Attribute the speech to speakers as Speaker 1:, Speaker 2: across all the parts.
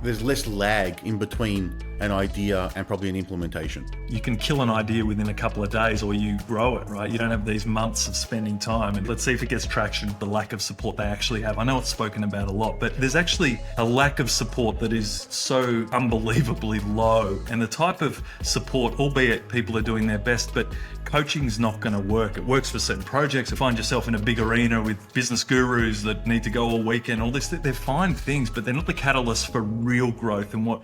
Speaker 1: there's less lag in between an idea and probably an implementation.
Speaker 2: You can kill an idea within a couple of days, or you grow it, right? You don't have these months of spending time. And let's see if it gets traction, the lack of support they actually have. I know it's spoken about a lot, but there's actually a lack of support that is so unbelievably low. And the type of support, albeit people are doing their best, but coaching's not going to work. It works for certain projects. You find yourself in a big arena with business gurus that need to go all weekend, all this. They're fine things, but they're not the catalyst for real growth. And what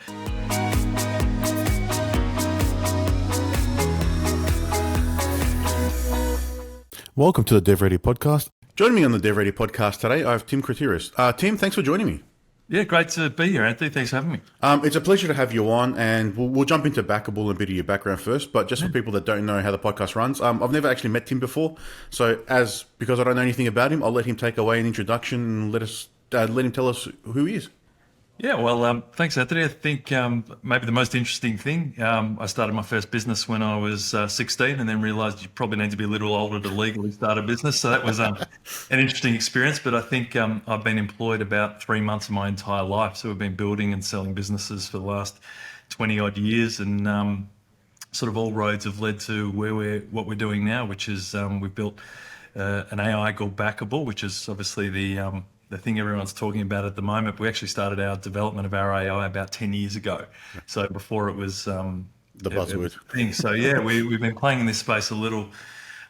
Speaker 1: Welcome to the DevReady podcast. Joining me on the DevReady podcast today, I have Tim Krotiris. Tim, thanks for joining me.
Speaker 2: Yeah, great to be here, Anthony. Thanks for having me.
Speaker 1: It's a pleasure to have you on, and we'll jump into Backable and a bit of your background first. But just for people that don't know how the podcast runs, I've never actually met Tim before, so because I don't know anything about him, I'll let him take away an introduction and let him tell us who he is.
Speaker 2: Yeah, well, thanks, Anthony. I think maybe the most interesting thing, I started my first business when I was 16 and then realised you probably need to be a little older to legally start a business. So that was an interesting experience. But I think I've been employed about 3 months of my entire life. So we've been building and selling businesses for the last 20 odd years, and sort of all roads have led to what we're doing now, which is we've built an AI called Backable, which is obviously the thing everyone's talking about at the moment. We actually started our development of our AI about 10 years ago. So before it was
Speaker 1: The buzzword.
Speaker 2: thing. So yeah, we've been playing in this space a little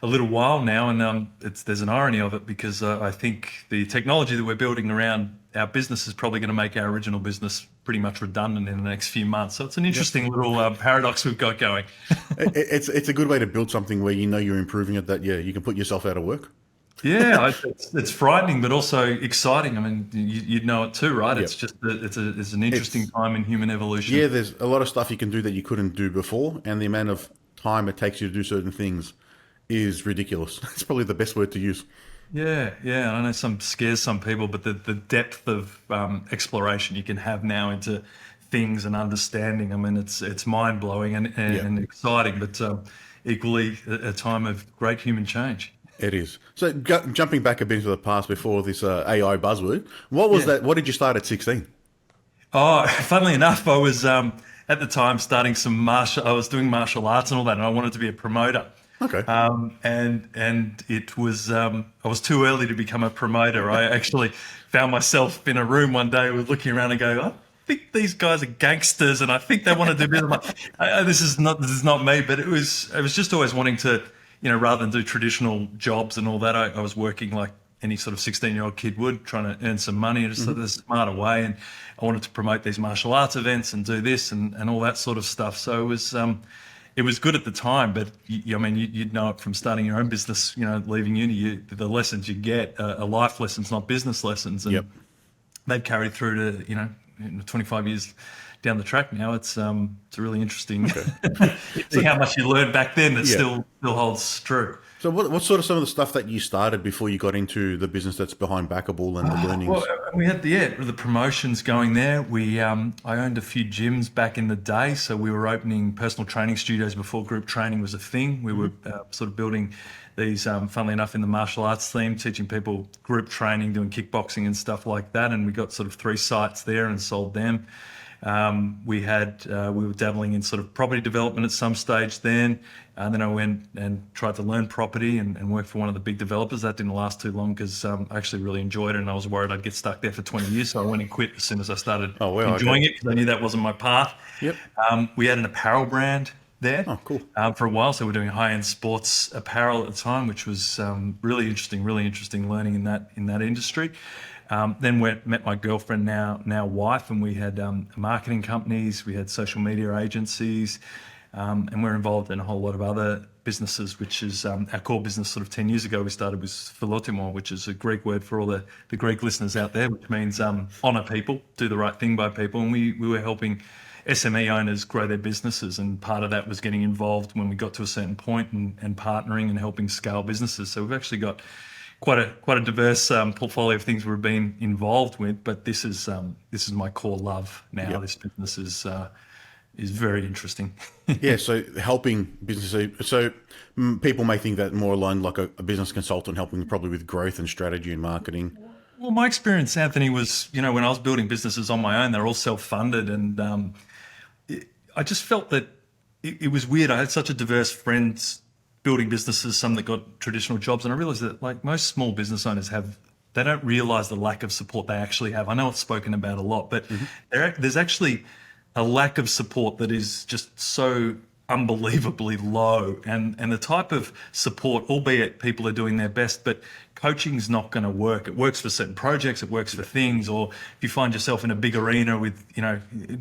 Speaker 2: while now, and there's an irony of it, because I think the technology that we're building around our business is probably going to make our original business pretty much redundant in the next few months. So it's an interesting little paradox we've got going.
Speaker 1: It's a good way to build something where you know you're improving it, that you can put yourself out of work.
Speaker 2: Yeah, it's frightening, but also exciting. I mean, you'd know it too, right? It's just it's an interesting time in human evolution.
Speaker 1: Yeah, there's a lot of stuff you can do that you couldn't do before, and the amount of time it takes you to do certain things is ridiculous. It's probably the best word to use.
Speaker 2: Yeah. I know some scares some people, but the depth of exploration you can have now into things and understanding, I mean, it's mind blowing and exciting, but equally a time of great human change.
Speaker 1: It is. So jumping back a bit into the past before this AI buzzword, what was that? What did you start at 16?
Speaker 2: Oh, funnily enough, I was at the time starting I was doing martial arts and all that, and I wanted to be a promoter.
Speaker 1: Okay.
Speaker 2: And it was I was too early to become a promoter. I actually found myself in a room one day with looking around and going, I think these guys are gangsters, and I think they want to do business. This is not me. But I was just always wanting to, rather than do traditional jobs and all that, I was working like any sort of 16-year-old kid would, trying to earn some money and just the smarter way. And I wanted to promote these martial arts events and do this and all that sort of stuff. So it was good at the time, but you'd know it from starting your own business, leaving uni, the lessons you get are life lessons, not business lessons. And they've carried through to, 25 years down the track now. It's really interesting. Okay. See how much you learned back then that still holds true.
Speaker 1: So what's sort of some of the stuff that you started before you got into the business that's behind Backable and the learnings?
Speaker 2: Well, we had the promotions going there. I owned a few gyms back in the day, so we were opening personal training studios before group training was a thing. We were sort of building these, funnily enough, in the martial arts theme, teaching people group training, doing kickboxing and stuff like that. And we got sort of 3 sites there and sold them. We were dabbling in sort of property development at some stage then. And then I went and tried to learn property and work for one of the big developers. That didn't last too long because I actually really enjoyed it, and I was worried I'd get stuck there for 20 years. So I went and quit as soon as I started enjoying it, because I knew that wasn't my path.
Speaker 1: Yep.
Speaker 2: We had an apparel brand there.
Speaker 1: Oh, cool.
Speaker 2: For a while. So we're doing high-end sports apparel at the time, which was really interesting learning in that industry. Then met my girlfriend, now wife, and we had marketing companies, we had social media agencies, and we're involved in a whole lot of other businesses, which is our core business. Sort of 10 years ago, we started with Philotimo, which is a Greek word for all the Greek listeners out there, which means honour people, do the right thing by people. And we were helping SME owners grow their businesses, and part of that was getting involved when we got to a certain point and partnering and helping scale businesses. So we've actually got quite a diverse portfolio of things we've been involved with, but this is my core love now. Yep. This business is very interesting.
Speaker 1: Yeah, so helping businesses. So people may think that more aligned like a business consultant, helping probably with growth and strategy and marketing.
Speaker 2: Well, my experience, Anthony, was, when I was building businesses on my own, they're all self-funded. And I just felt that it was weird. I had such a diverse friends building businesses, some that got traditional jobs. And I realized that like most small business owners they don't realize the lack of support they actually have. I know it's spoken about a lot, but there's actually a lack of support that is just so unbelievably low, and the type of support, albeit people are doing their best, but coaching's not going to work. It works for certain projects, it works for things, or if you find yourself in a big arena with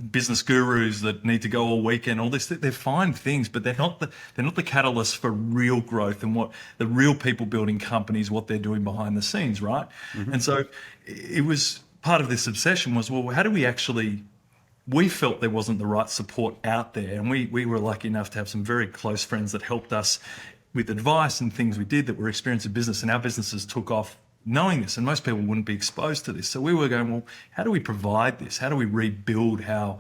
Speaker 2: business gurus that need to go all weekend, all this, they're fine things, but they're not the catalyst for real growth and what the real people building companies, what they're doing behind the scenes, right? And so it was part of this obsession was, well, how do we actually, we felt there wasn't the right support out there. And we were lucky enough to have some very close friends that helped us with advice and things we did that were experienced in business. And our businesses took off knowing this. And most people wouldn't be exposed to this. So we were going, well, how do we provide this? How do we rebuild how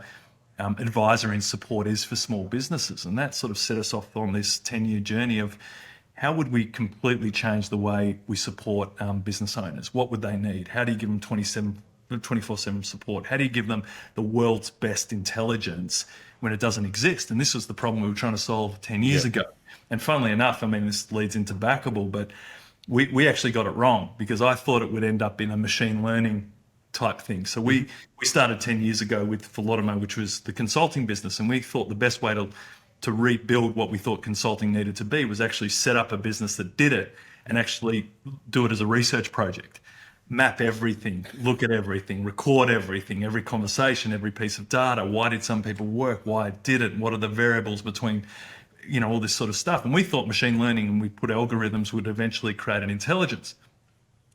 Speaker 2: advisory and support is for small businesses? And that sort of set us off on this 10-year journey of how would we completely change the way we support business owners? What would they need? How do you give them 24/7 support? How do you give them the world's best intelligence when it doesn't exist? And this was the problem we were trying to solve 10 years ago. And funnily enough, I mean, this leads into Backable, but we actually got it wrong because I thought it would end up in a machine learning type thing. So we started 10 years ago with Philotimo, which was the consulting business. And we thought the best way to rebuild what we thought consulting needed to be was actually set up a business that did it and actually do it as a research project. Map everything, look at everything, record everything, every conversation, every piece of data. Why did some people work? Why did it? What are the variables between, all this sort of stuff? And we thought machine learning and we put algorithms would eventually create an intelligence.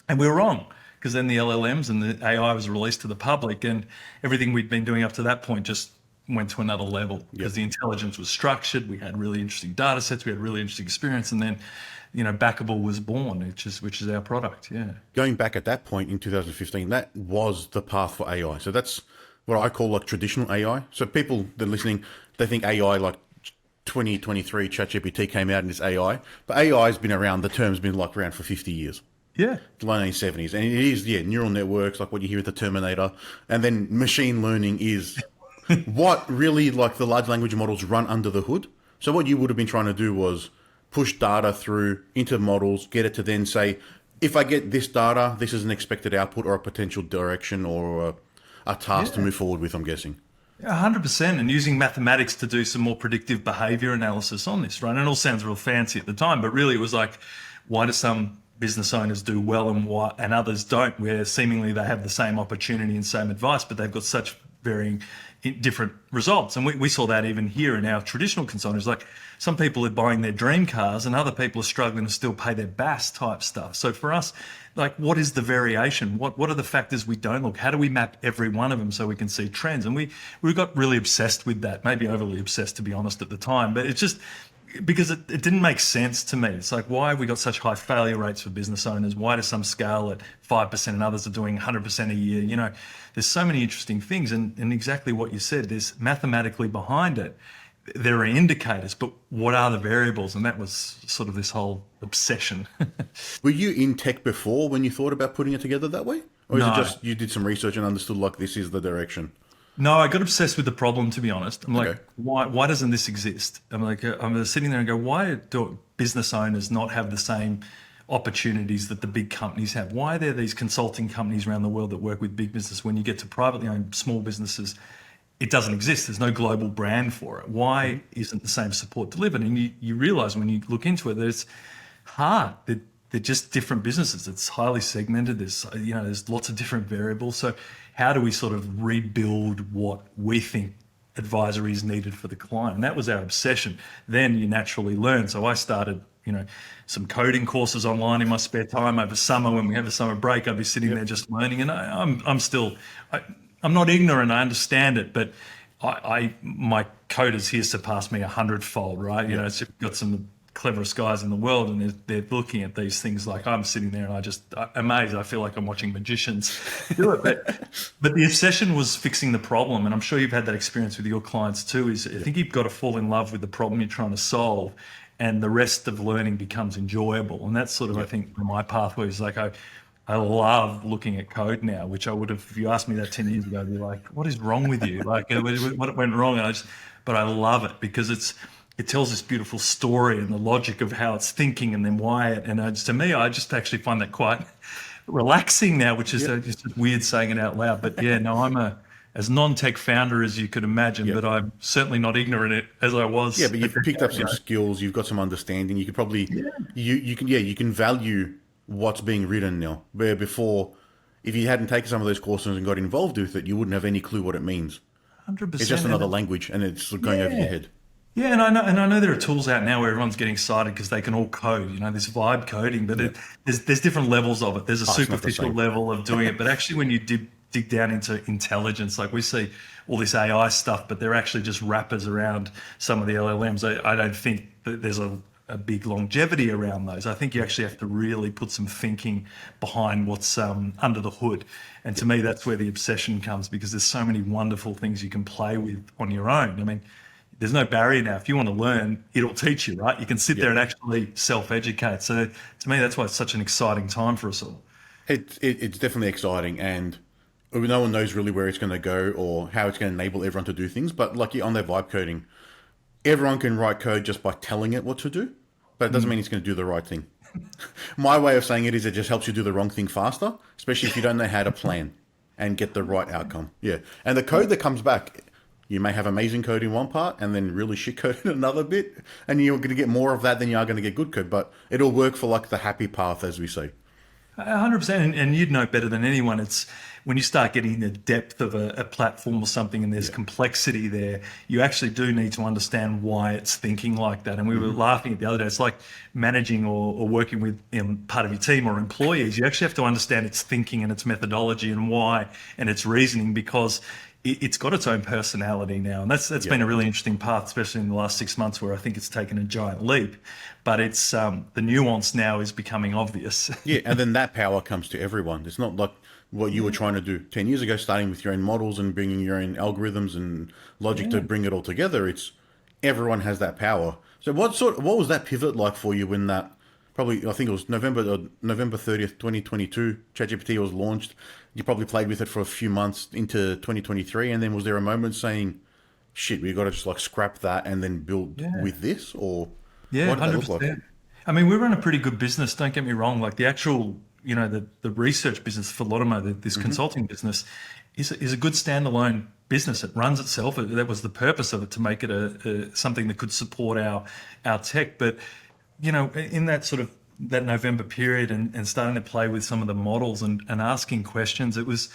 Speaker 2: And we were wrong because then the LLMs and the AI was released to the public and everything we'd been doing up to that point just went to another level because the intelligence was structured. We had really interesting data sets. We had really interesting experience. And then Backable was born, which is our product. Yeah.
Speaker 1: Going back at that point in 2015, that was the path for AI. So that's what I call like traditional AI. So people that are listening, they think AI like 2023 ChatGPT came out and it's AI, but AI has been around. The term's been like around for 50 years.
Speaker 2: Yeah.
Speaker 1: The late 1970s, and it is neural networks like what you hear with the Terminator, and then machine learning is what really like the large language models run under the hood. So what you would have been trying to do was push data through into models, get it to then say, if I get this data, this is an expected output or a potential direction or a task to move forward with, I'm guessing.
Speaker 2: 100%, and using mathematics to do some more predictive behavior analysis on this, right? And it all sounds real fancy at the time, but really it was like, why do some business owners do well and others don't, where seemingly they have the same opportunity and same advice, but they've got such varying different results. And we saw that even here in our traditional consultants. Like some people are buying their dream cars and other people are struggling to still pay their BAS type stuff. So for us, like what is the variation? What are the factors we don't look? How do we map every one of them so we can see trends? And we got really obsessed with that, maybe overly obsessed to be honest at the time, but it's just because it didn't make sense to me. It's like, why have we got such high failure rates for business owners? Why do some scale at 5% and others are doing 100% a year? There's so many interesting things. And exactly what you said, there's mathematically behind it. There are indicators, but what are the variables? And that was sort of this whole obsession.
Speaker 1: Were you in tech before when you thought about putting it together that way? Or is it just you did some research and understood like this is the direction?
Speaker 2: No, I got obsessed with the problem, to be honest. I'm like, why doesn't this exist? I'm like, I'm sitting there and go, why do business owners not have the same opportunities that the big companies have? Why are there these consulting companies around the world that work with big business when you get to privately owned small businesses? It doesn't exist. There's no global brand for it. Why isn't the same support delivered? And you realize when you look into it that it's hard. They're just different businesses. It's highly segmented. There's lots of different variables. So how do we sort of rebuild what we think advisory is needed for the client? And that was our obsession. Then you naturally learn. So I started, some coding courses online in my spare time over summer. When we have a summer break, I'd be sitting there just learning. And I'm not ignorant. I understand it, but my coders here surpass me 100-fold, right? So you've got some cleverest guys in the world and they're looking at these things like I'm sitting there and I'm amazed. I feel like I'm watching magicians do it. But the obsession was fixing the problem. And I'm sure you've had that experience with your clients too, is I think you've got to fall in love with the problem you're trying to solve and the rest of learning becomes enjoyable. And that's sort of, I think, my pathway is like, I love looking at code now, which I would have, if you asked me that 10 years ago, I'd be like, what is wrong with you? Like, what went wrong? But I love it because it tells this beautiful story and the logic of how it's thinking and then why it. And to me, I just actually find that quite relaxing now, which is just weird saying it out loud. But yeah, no, as non-tech founder as you could imagine, but I'm certainly not ignorant as I was.
Speaker 1: Yeah, but you've picked up some skills. You've got some understanding. You could probably you can value what's being written now. Where before, if you hadn't taken some of those courses and got involved with it, you wouldn't have any clue what it means.
Speaker 2: 100%.
Speaker 1: It's just another language, and it's going over your head.
Speaker 2: Yeah, and I know there are tools out now where everyone's getting excited because they can all code. This vibe coding, but there's different levels of it. There's a superficial level of doing it, but actually, when you dig down into intelligence, like we see all this AI stuff, but they're actually just wrappers around some of the LLMs. I don't think that there's a big longevity around those. I think you actually have to really put some thinking behind what's under the hood. And to me, that's where the obsession comes, because there's so many wonderful things you can play with on your own. I mean, there's no barrier now. If you want to learn, it'll teach you, right? You can sit there and actually self-educate. So to me, that's why it's such an exciting time for us all.
Speaker 1: It's definitely exciting, and no one knows really where it's going to go or how it's going to enable everyone to do things. But like on their vibe coding, everyone can write code just by telling it what to do, but it doesn't mean it's going to do the right thing. My way of saying it is it just helps you do the wrong thing faster, especially if you don't know how to plan and get the right outcome. Yeah. And the code that comes back, you may have amazing code in one part and then really shit code in another bit, and you're going to get more of that than you are going to get good code, but it'll work for like the happy path, as we say.
Speaker 2: 100%, and you'd know better than anyone. It's when you start getting the depth of a platform or something, and there's complexity there, you actually do need to understand why it's thinking like that. And we were laughing at the other day. It's like managing or working with part of your team or employees. You actually have to understand its thinking and its methodology and why and its reasoning, because it's got its own personality now. And that's been a really interesting path, especially in the last 6 months, where I think it's taken a giant leap. But it's the nuance now is becoming obvious.
Speaker 1: Yeah, and then that power comes to everyone. It's not like what you were trying to do 10 years ago, starting with your own models and bringing your own algorithms and logic to bring it all together. It's everyone has that power. So what was that pivot like for you when that, probably, I think it was November 30th, 2022, ChatGPT was launched. You probably played with it for a few months into 2023. And then was there a moment saying, shit, we've got to just like scrap that and then build with this? Or
Speaker 2: yeah,
Speaker 1: what did
Speaker 2: 100%.
Speaker 1: that look like?
Speaker 2: I mean, we run a pretty good business, don't get me wrong. Like the actual, the research business, Philotimo, this consulting business, is a good standalone business. It runs itself. That was the purpose of it, to make it something that could support our tech. But, in that sort of that November period and starting to play with some of the models and asking questions, it was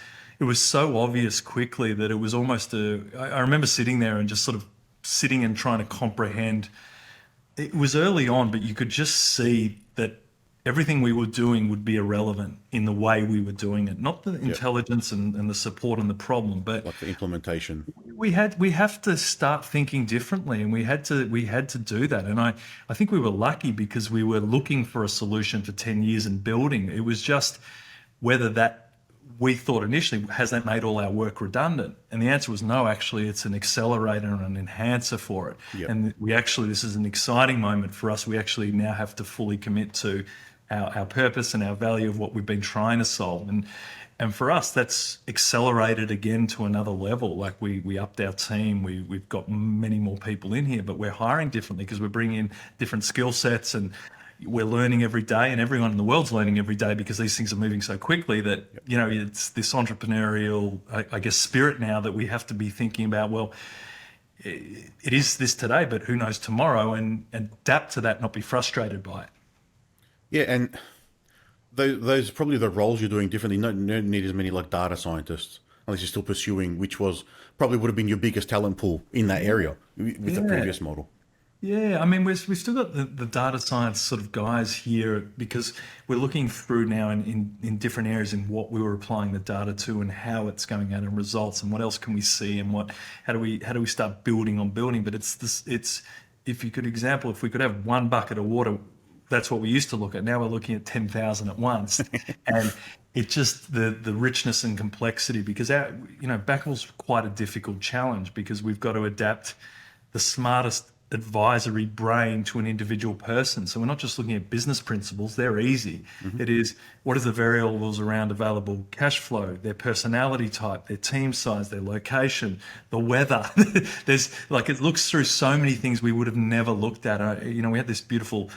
Speaker 2: so obvious quickly that it was almost I remember sitting there and just sort of sitting and trying to comprehend. It was early on, but you could just see that everything we were doing would be irrelevant in the way we were doing it. Not the intelligence and the support and the problem, but
Speaker 1: Like the implementation.
Speaker 2: we have to start thinking differently, and we had to do that. And I think we were lucky because we were looking for a solution for 10 years and building. It was just whether that we thought initially, has that made all our work redundant? And the answer was no. Actually, it's an accelerator and an enhancer for it.
Speaker 1: Yep.
Speaker 2: And this is an exciting moment for us. We actually now have to fully commit to our purpose and our value of what we've been trying to solve. And for us, that's accelerated again to another level. Like we upped our team. We've got many more people in here, but we're hiring differently because we're bringing in different skill sets, and we're learning every day, and everyone in the world's learning every day, because these things are moving so quickly that, it's this entrepreneurial, I guess, spirit now that we have to be thinking about, well, it is this today, but who knows tomorrow, and adapt to that, not be frustrated by it.
Speaker 1: Yeah, and those are probably the roles you're doing differently. No need as many like data scientists, unless you're still pursuing, which probably would have been your biggest talent pool in that area with the previous model.
Speaker 2: Yeah, I mean, we've still got the data science sort of guys here, because we're looking through now in different areas in what we were applying the data to and how it's going out in results, and what else can we see, and how do we start building on building. But it's if we could have one bucket of water, that's what we used to look at. Now we're looking at 10,000 at once, and it's just the richness and complexity, because Backable's quite a difficult challenge, because we've got to adapt the smartest advisory brain to an individual person. So we're not just looking at business principles, they're easy. It is, what is the variables around available cash flow, their personality type, their team size, their location, the weather. There's like, it looks through so many things we would have never looked at. You know, we had this beautiful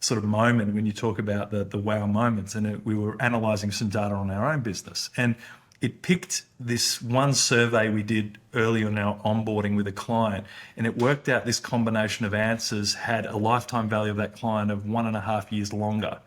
Speaker 2: sort of moment when you talk about the wow moments, and we were analyzing some data on our own business, and it picked this one survey we did early on our onboarding with a client, and it worked out this combination of answers had a lifetime value of that client of 1.5 years longer.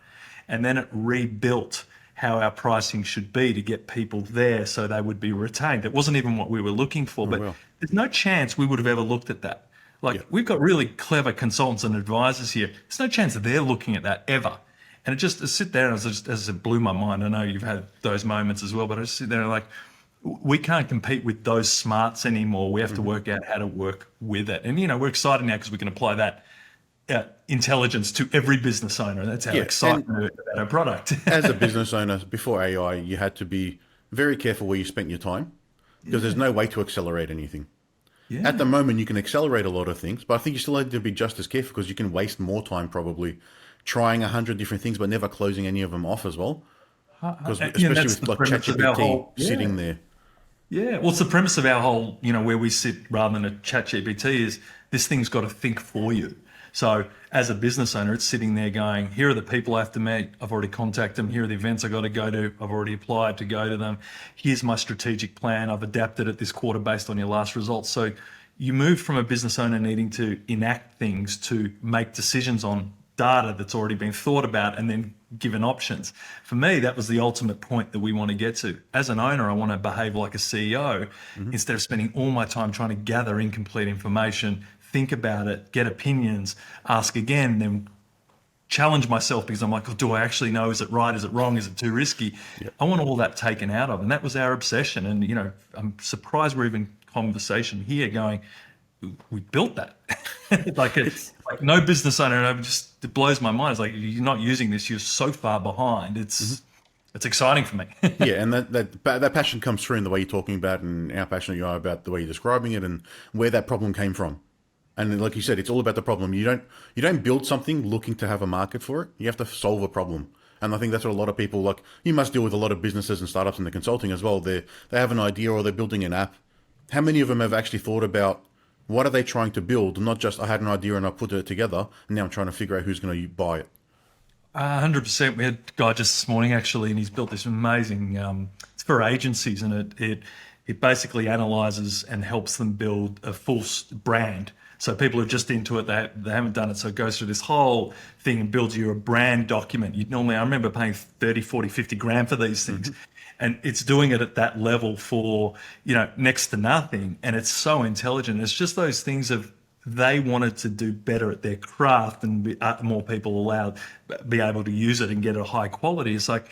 Speaker 2: And then it rebuilt how our pricing should be to get people there so they would be retained. It wasn't even what we were looking for, but there's no chance we would have ever looked at that. Like, we've got really clever consultants and advisors here. There's no chance that they're looking at that ever. And it just to sit there and as it blew my mind. I know you've had those moments as well, but I just sit there and like, we can't compete with those smarts anymore. We have to work out how to work with it. And, you know, we're excited now because we can apply that intelligence to every business owner. That's our excitement about our product.
Speaker 1: As a business owner, before AI, you had to be very careful where you spent your time because there's no way to accelerate anything. At the moment, you can accelerate a lot of things, but I think you still have to be just as careful because you can waste more time probably trying 100 different things, but never closing any of them off as well. Because especially with like ChatGPT sitting there.
Speaker 2: Yeah, well, it's the premise of our whole, you know, where we sit rather than a ChatGPT is this thing's got to think for you. So as a business owner, it's sitting there going, here are the people I have to meet. I've already contacted them. Here are the events I got to go to. I've already applied to go to them. Here's my strategic plan. I've adapted it this quarter based on your last results. So you move from a business owner needing to enact things to make decisions on data that's already been thought about and then given options. For me, that was the ultimate point that we want to get to. As an owner, I want to behave like a CEO instead of spending all my time trying to gather incomplete information, think about it, get opinions, ask again, then challenge myself because I'm like, oh, do I actually know? Is it right? Is it wrong? Is it too risky? I want all that taken out of. And that was our obsession. And, you know, I'm surprised we're even conversation here going, we built that. Like it's like no business owner, it blows my mind. It's like, you're not using this, you're so far behind. It's exciting for me.
Speaker 1: Yeah, and that passion comes through in the way you're talking about and how passionate you are about the way you're describing it and where that problem came from. And like you said, it's all about the problem. You don't build something looking to have a market for it. You have to solve a problem. And I think that's what a lot of people, like, you must deal with a lot of businesses and startups in the consulting as well. They have an idea or they're building an app. How many of them have actually thought about what are they trying to build? Not just, I had an idea and I put it together and now I'm trying to figure out who's going to buy it.
Speaker 2: 100%. We had a guy just this morning actually, and he's built this amazing, it's for agencies, and it basically analyzes and helps them build a full brand. So people are just into it, they haven't done it. So it goes through this whole thing and builds you a brand document. I remember paying 30, 40, 50 grand for these things. And it's doing it at that level for, you know, next to nothing. And it's so intelligent. It's just those things of they wanted to do better at their craft and more people allowed be able to use it and get it a high quality. It's like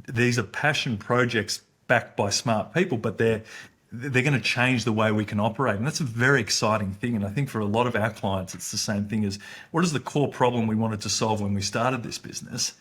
Speaker 2: these are passion projects backed by smart people, but they're going to change the way we can operate. And that's a very exciting thing. And I think for a lot of our clients, it's the same thing as what is the core problem we wanted to solve when we started this business?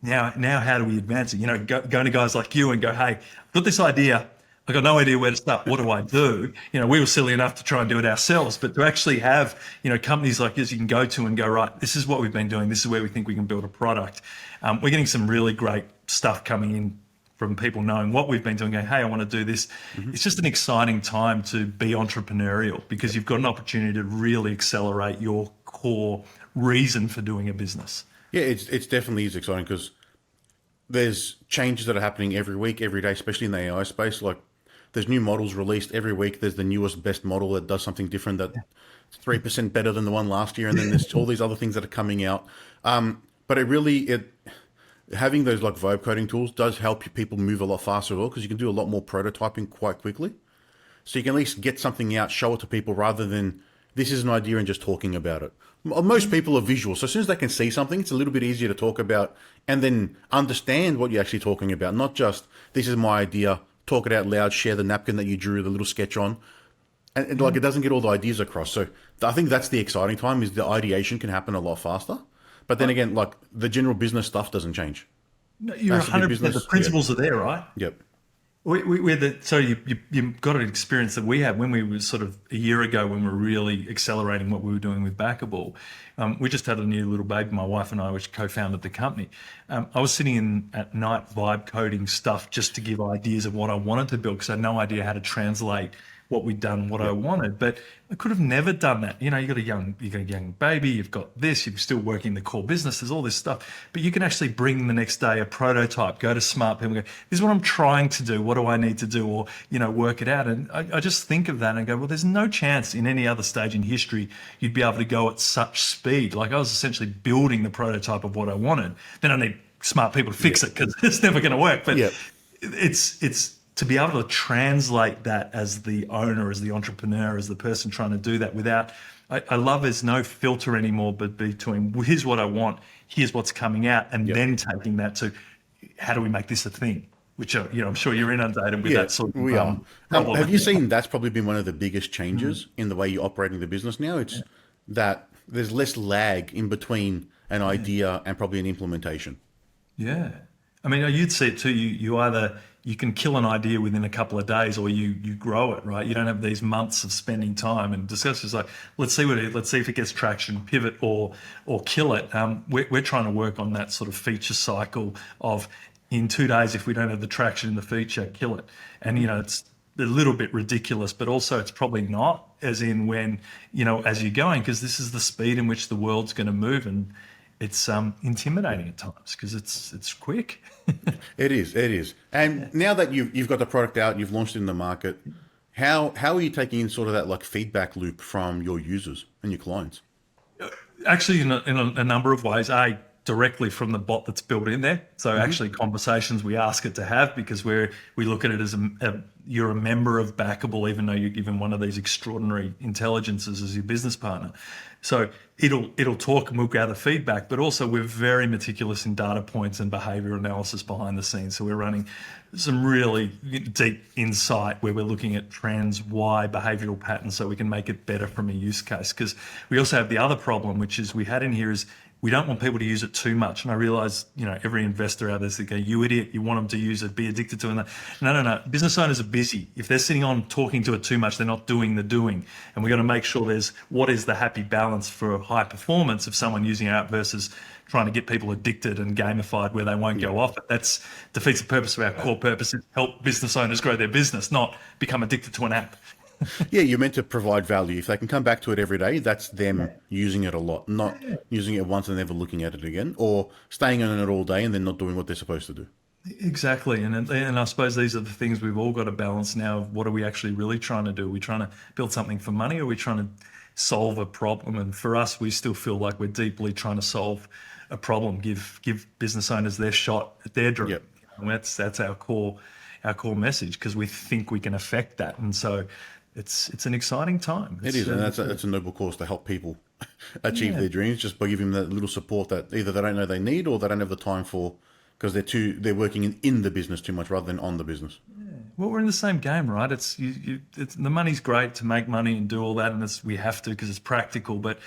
Speaker 2: Now how do we advance it? You know, going to guys like you and go, hey, I've got this idea. I've got no idea where to start. What do I do? You know, we were silly enough to try and do it ourselves, but to actually have, you know, companies like this you can go to and go, right, this is what we've been doing. This is where we think we can build a product. We're getting some really great stuff coming in from people knowing what we've been doing, going, hey, I want to do this. It's just an exciting time to be entrepreneurial because you've got an opportunity to really accelerate your core reason for doing a business.
Speaker 1: Yeah, it's definitely is exciting because there's changes that are happening every week, every day, especially in the AI space. Like there's new models released every week. There's the newest, best model that does something different that's 3% better than the one last year. And then there's all these other things that are coming out. But having those like vibe coding tools does help people move a lot faster as well because you can do a lot more prototyping quite quickly. So you can at least get something out, show it to people rather than this is an idea and just talking about it. Most people are visual, so as soon as they can see something, it's a little bit easier to talk about and then understand what you're actually talking about. Not just, this is my idea, talk it out loud, share the napkin that you drew the little sketch on. And like it doesn't get all the ideas across. So I think that's the exciting time is the ideation can happen a lot faster. But then again, like the general business stuff doesn't change.
Speaker 2: No, you're 100%. The principles are there, right?
Speaker 1: Yep.
Speaker 2: So you got an experience that we had when we were sort of a year ago when we were really accelerating what we were doing with Backable. We just had a new little baby, my wife and I, which co-founded the company. I was sitting in at night vibe coding stuff just to give ideas of what I wanted to build because I had no idea how to translate what we'd done, what I wanted. But I could have never done that. You know, you got a young baby, you've got this, you're still working the core business, there's all this stuff. But you can actually bring the next day a prototype, go to smart people and go, this is what I'm trying to do. What do I need to do? Or, work it out. And I just think of that and go, well, there's no chance in any other stage in history you'd be able to go at such speed. Like I was essentially building the prototype of what I wanted. Then I need smart people to fix it because it's never going to work. But it's to be able to translate that as the owner, as the entrepreneur, as the person trying to do that without, I love there's no filter anymore, but between here's what I want, here's what's coming out, and then taking that to how do we make this a thing? Which I'm sure you're inundated with that sort of
Speaker 1: we are.
Speaker 2: problem.
Speaker 1: Have you seen that's probably been one of the biggest changes in the way you're operating the business now? It's that there's less lag in between an idea and probably an implementation.
Speaker 2: Yeah. I mean, you'd see it too. You can kill an idea within a couple of days, or you grow it, right? You don't have these months of spending time and discussions like, let's see if it gets traction, pivot or kill it. We're trying to work on that sort of feature cycle of in 2 days, if we don't have the traction in the feature, kill it. And it's a little bit ridiculous, but also it's probably not, as in when as you're going, because this is the speed in which the world's going to move, and it's intimidating at times because it's quick.
Speaker 1: It is. And now that you've got the product out, you've launched it in the market, how are you taking in sort of that like feedback loop from your users and your clients?
Speaker 2: Actually, in a number of ways. Directly from the bot that's built in there. So actually conversations we ask it to have, because we look at it as you're a member of Backable, even though you're given one of these extraordinary intelligences as your business partner. So it'll talk and we'll gather feedback, but also we're very meticulous in data points and behavior analysis behind the scenes. So we're running some really deep insight where we're looking at trends, why, behavioral patterns, so we can make it better from a use case. Because we also have the other problem, which is we had in here is we don't want people to use it too much. And I realize, every investor out there is thinking, you idiot, you want them to use it, be addicted to it. No. Business owners are busy. If they're sitting on talking to it too much, they're not doing the doing. And we've got to make sure there's what is the happy balance for high performance of someone using it out versus trying to get people addicted and gamified where they won't go off it. That defeats the purpose of our core purpose, is help business owners grow their business, not become addicted to an app.
Speaker 1: Yeah, you're meant to provide value. If they can come back to it every day, that's them using it a lot, not using it once and never looking at it again, or staying on it all day and then not doing what they're supposed to do.
Speaker 2: Exactly. And I suppose these are the things we've all got to balance now. What are we actually really trying to do? Are we trying to build something for money, or are we trying to solve a problem? And for us, we still feel like we're deeply trying to solve a problem, give business owners their shot at their dream.
Speaker 1: Yep.
Speaker 2: And that's our core message, because we think we can affect that. And so it's an exciting time.
Speaker 1: It is, and that's a noble cause to help people achieve their dreams, just by giving them that little support that either they don't know they need or they don't have the time for, because they're working in the business too much rather than on the business.
Speaker 2: Well, we're in the same game, right? It's the money's great to make money and do all that, and we have to because it's practical. But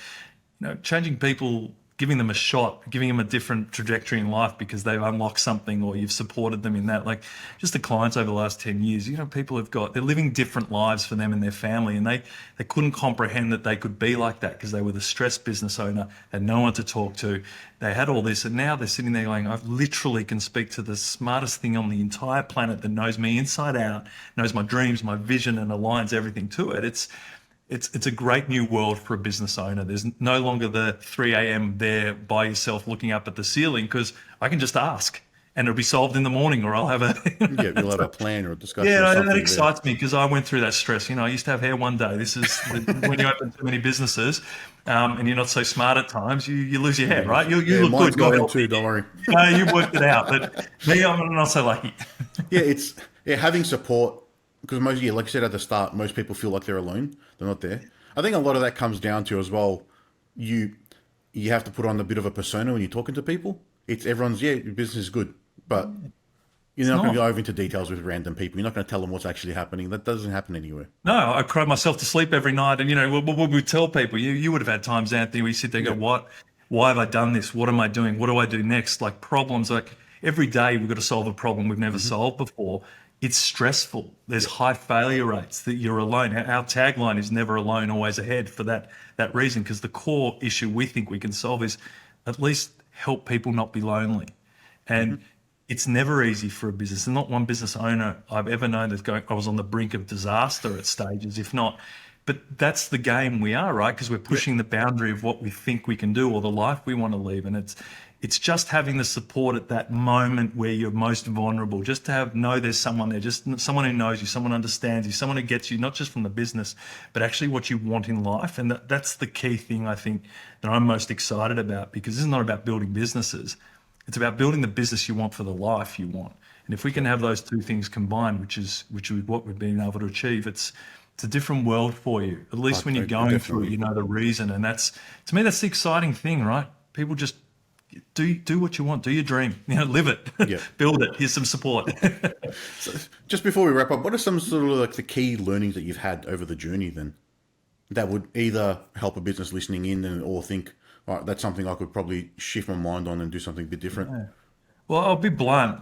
Speaker 2: changing people, giving them a shot, giving them a different trajectory in life because they've unlocked something or you've supported them in that. Like just the clients over the last 10 years, people they're living different lives for them and their family, and they couldn't comprehend that they could be like that because they were the stressed business owner, had no one to talk to. They had all this, and now they're sitting there going, I literally can speak to the smartest thing on the entire planet that knows me inside out, knows my dreams, my vision, and aligns everything to it. It's a great new world for a business owner. There's no longer the 3 a.m. there by yourself looking up at the ceiling, because I can just ask and it'll be solved in the morning, or I'll have
Speaker 1: you'll have a plan or a discussion.
Speaker 2: Yeah, that excites me because I went through that stress. I used to have hair one day. This is when you open too many businesses and you're not so smart at times, you lose your hair, right? You look good.
Speaker 1: Going too, don't worry.
Speaker 2: No, you worked it out. But me, I'm not so lucky.
Speaker 1: It's having support. Because like you said at the start, most people feel like they're alone. They're not there. I think a lot of that comes down to as well, you have to put on a bit of a persona when you're talking to people. It's everyone's, your business is good, but you're not going to go over into details with random people. You're not going to tell them what's actually happening. That doesn't happen anywhere.
Speaker 2: No, I cry myself to sleep every night. And, what would we tell people? You would have had times, Anthony, where you sit there and go, why have I done this? What am I doing? What do I do next? Like problems, like every day we've got to solve a problem we've never solved before. it's stressful. There's high failure rates, that you're alone. Our tagline is never alone, always ahead, for that reason, because the core issue we think we can solve is at least help people not be lonely. And it's never easy for a business. And not one business owner I've ever known that's going, I was on the brink of disaster at stages, if not. But that's the game we are, right? Because we're pushing the boundary of what we think we can do or the life we want to live. And it's just having the support at that moment where you're most vulnerable, just to know there's someone there, just someone who knows you, someone who understands you, someone who gets you, not just from the business, but actually what you want in life. And that's the key thing I think that I'm most excited about, because this is not about building businesses. It's about building the business you want for the life you want. And if we can have those two things combined, which is what we've been able to achieve, it's a different world for you. At least when you're going through it, you know the reason. And to me, that's the exciting thing, right? People just do what you want, do your dream, live it, build it. Here's some support.
Speaker 1: So just before we wrap up, what are some sort of like the key learnings that you've had over the journey then that would either help a business listening in or think, all right, that's something I could probably shift my mind on and do something a bit different?
Speaker 2: Yeah. Well, I'll be blunt.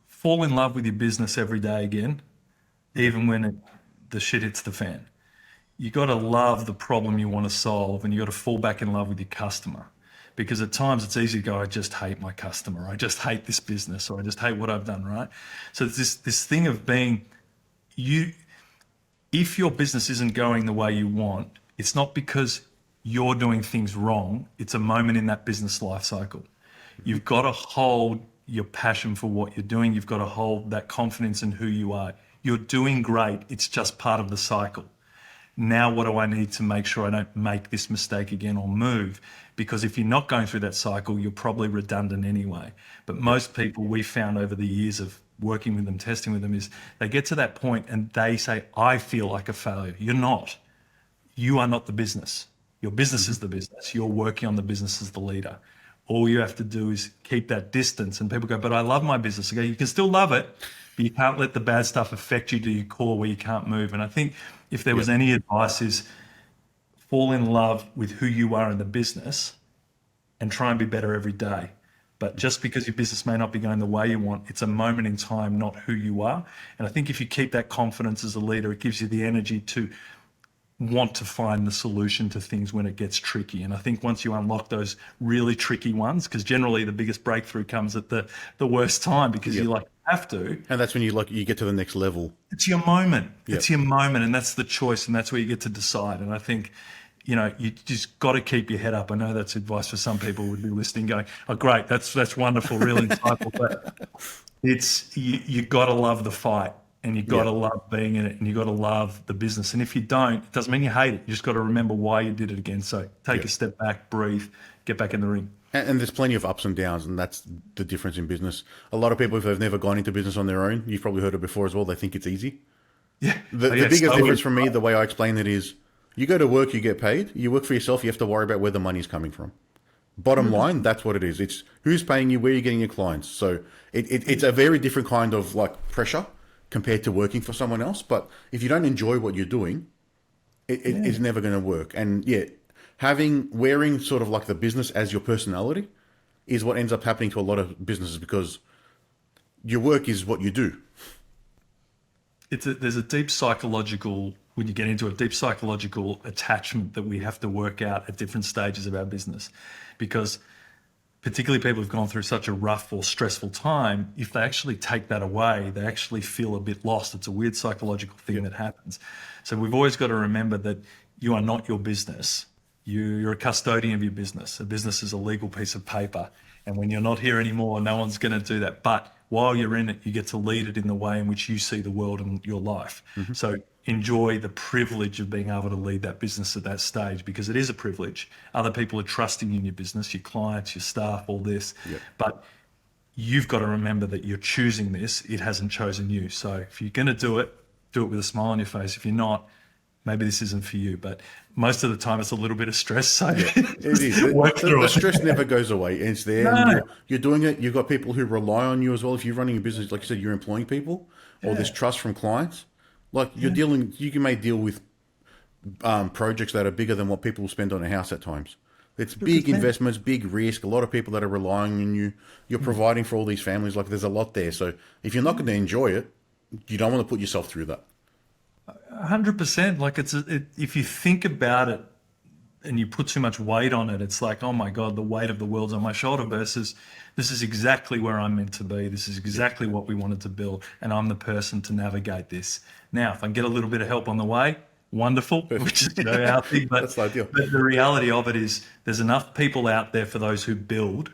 Speaker 2: Fall in love with your business every day again, even when the shit hits the fan. You got to love the problem you want to solve, and you got to fall back in love with your customer. Because at times it's easy to go, I just hate my customer, I just hate this business, or I just hate what I've done, right? So it's this thing of being, if your business isn't going the way you want, it's not because you're doing things wrong, it's a moment in that business life cycle. You've got to hold your passion for what you're doing, you've got to hold that confidence in who you are. You're doing great, it's just part of the cycle. Now what do I need to make sure I don't make this mistake again or move? Because if you're not going through that cycle, you're probably redundant anyway. But most people we found over the years of working with them, testing with them, is they get to that point and they say, I feel like a failure. You're not. You are not the business. Your business is the business. You're working on the business as the leader. All you have to do is keep that distance. And people go, but I love my business. I go, you can still love it, but you can't let the bad stuff affect you to your core where you can't move. And I think if there was any advice, is fall in love with who you are in the business and try and be better every day. But just because your business may not be going the way you want, it's a moment in time, not who you are. And I think if you keep that confidence as a leader, it gives you the energy to want to find the solution to things when it gets tricky. And I think once you unlock those really tricky ones, because generally the biggest breakthrough comes at the worst time, because you have to.
Speaker 1: And that's when you get to the next level.
Speaker 2: It's your moment. It's your moment, and that's the choice, and that's where you get to decide. And I think, you just got to keep your head up. I know that's advice for some people would be listening going, oh, great, that's wonderful, really insightful. But it's, you got to love the fight. And you've got to love being in it, and you've got to love the business. And if you don't, it doesn't mean you hate it. You just got to remember why you did it again. So take a step back, breathe, get back in the ring.
Speaker 1: And there's plenty of ups and downs, and that's the difference in business. A lot of people who have never gone into business on their own, you've probably heard it before as well, they think it's easy.
Speaker 2: Yeah.
Speaker 1: The biggest difference for me, the way I explain it is, you go to work, you get paid. You work for yourself, you have to worry about where the money's coming from. Bottom line, that's what it is. It's who's paying you, where you're getting your clients. So it's a very different kind of like pressure compared to working for someone else. But if you don't enjoy what you're doing, it's never going to work. And wearing sort of like the business as your personality is what ends up happening to a lot of businesses, because your work is what you do.
Speaker 2: There's a deep psychological, when you get into a deep psychological attachment that we have to work out at different stages of our business, because particularly people who've gone through such a rough or stressful time, if they actually take that away, they actually feel a bit lost. It's a weird psychological thing that happens. So we've always got to remember that you are not your business. You're a custodian of your business. A business is a legal piece of paper. And when you're not here anymore, no one's going to do that. But while you're in it, you get to lead it in the way in which you see the world and your life. So enjoy the privilege of being able to lead that business at that stage, because it is a privilege. Other people are trusting you in your business, your clients, your staff, all this. But you've got to remember that you're choosing this. It hasn't chosen you. So if you're going to do it with a smile on your face. If you're not, maybe this isn't for you. But most of the time it's a little bit of stress. So
Speaker 1: it is. The stress never goes away. It's there. No. You're doing it. You've got people who rely on you as well. If you're running a business, like you said, you're employing people, or there's trust from clients. Like you may deal with projects that are bigger than what people spend on a house at times. It's big investments, big risk, a lot of people that are relying on you. You're providing for all these families. Like, there's a lot there. So if you're not going to enjoy it, you don't want to put yourself through that.
Speaker 2: 100%. Like if you think about it and you put too much weight on it, it's like, oh my God, the weight of the world's on my shoulder versus this is exactly where I'm meant to be. This is exactly what we wanted to build. And I'm the person to navigate this. Now, if I can get a little bit of help on the way, wonderful, which is very healthy. But,
Speaker 1: That's ideal.
Speaker 2: But the reality of it is there's enough people out there for those who build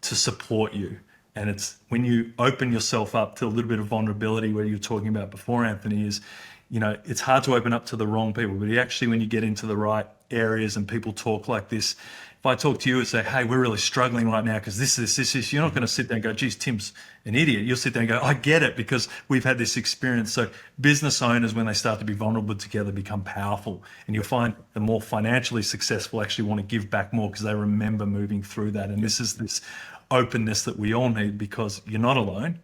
Speaker 2: to support you. And it's when you open yourself up to a little bit of vulnerability, where you're talking about before, Anthony, is, it's hard to open up to the wrong people. But actually, when you get into the right areas and people talk like this, if I talk to you and say, hey, we're really struggling right now because this, you're not going to sit there and go, geez, Tim's an idiot. You'll sit there and go, I get it, because we've had this experience. So business owners, when they start to be vulnerable together, become powerful. And you'll find the more financially successful actually want to give back more because they remember moving through that. And this is this openness that we all need, because you're not alone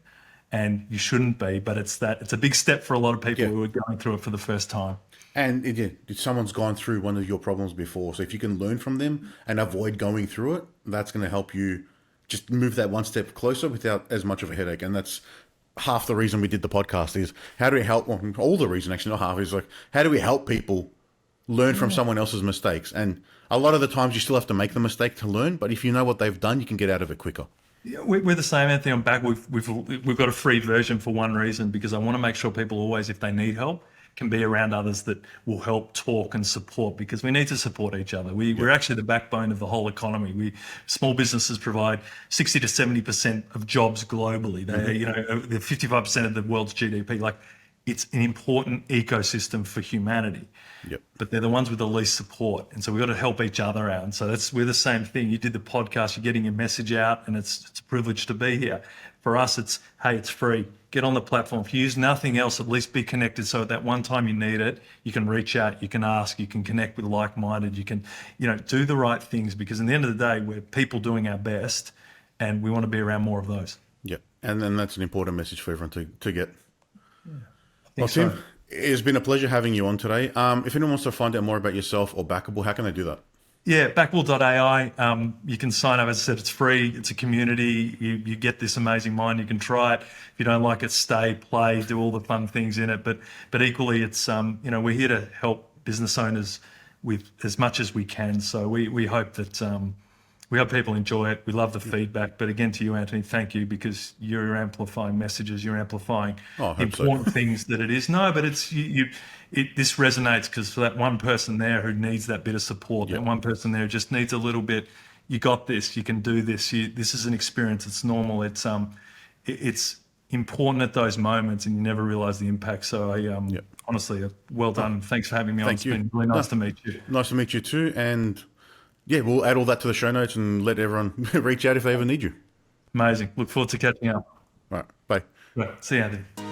Speaker 2: and you shouldn't be, but it's a big step for a lot of people who are going through it for the first time.
Speaker 1: And someone's gone through one of your problems before. So if you can learn from them and avoid going through it, that's going to help you just move that one step closer without as much of a headache. And that's half the reason we did the podcast, is how do we help, well, all the reason, actually, not half, is like, how do we help people learn from someone else's mistakes? And a lot of the times you still have to make the mistake to learn, but if you know what they've done, you can get out of it quicker.
Speaker 2: Yeah, we're the same, Anthony. On Back, we've got a free version for one reason, because I want to make sure people always, if they need help, can be around others that will help talk and support, because we need to support each other. We're actually the backbone of the whole economy. Small businesses provide 60 to 70% of jobs globally. They're 55% of the world's GDP. Like, it's an important ecosystem for humanity.
Speaker 1: Yep.
Speaker 2: But they're the ones with the least support. And so we've got to help each other out. And so we're the same thing. You did the podcast, you're getting your message out, and it's a privilege to be here. For us, it's, hey, it's free. Get on the platform. If you use nothing else, at least be connected. So at that one time you need it, you can reach out, you can ask, you can connect with like-minded, you can, do the right things, because in the end of the day, we're people doing our best, and we want to be around more of those.
Speaker 1: Yep. And then that's an important message for everyone to get.
Speaker 2: Yeah.
Speaker 1: Well, Tim, it's been a pleasure having you on today. If anyone wants to find out more about yourself or Backable, how can they do that?
Speaker 2: Yeah, backable.ai. You can sign up. As I said, it's free. It's a community. You get this amazing mind. You can try it. If you don't like it, stay, play, do all the fun things in it. But equally, it's we're here to help business owners with as much as we can. So we hope that we hope people enjoy it. We love the feedback. But again, to you, Anthony, thank you, because you're amplifying messages. You're amplifying important things that it is. No, but it's this resonates, because for that one person there who needs that bit of support, that one person there just needs a little bit. You got this. You can do this. This is an experience. It's normal. It's important at those moments, and you never realize the impact. So honestly, well done. Thanks for having me on. It's been really nice to meet you.
Speaker 1: Nice to meet you too. And yeah, we'll add all that to the show notes and let everyone reach out if they ever need you.
Speaker 2: Amazing. Look forward to catching up.
Speaker 1: All right. Bye.
Speaker 2: Right. See you, Anthony.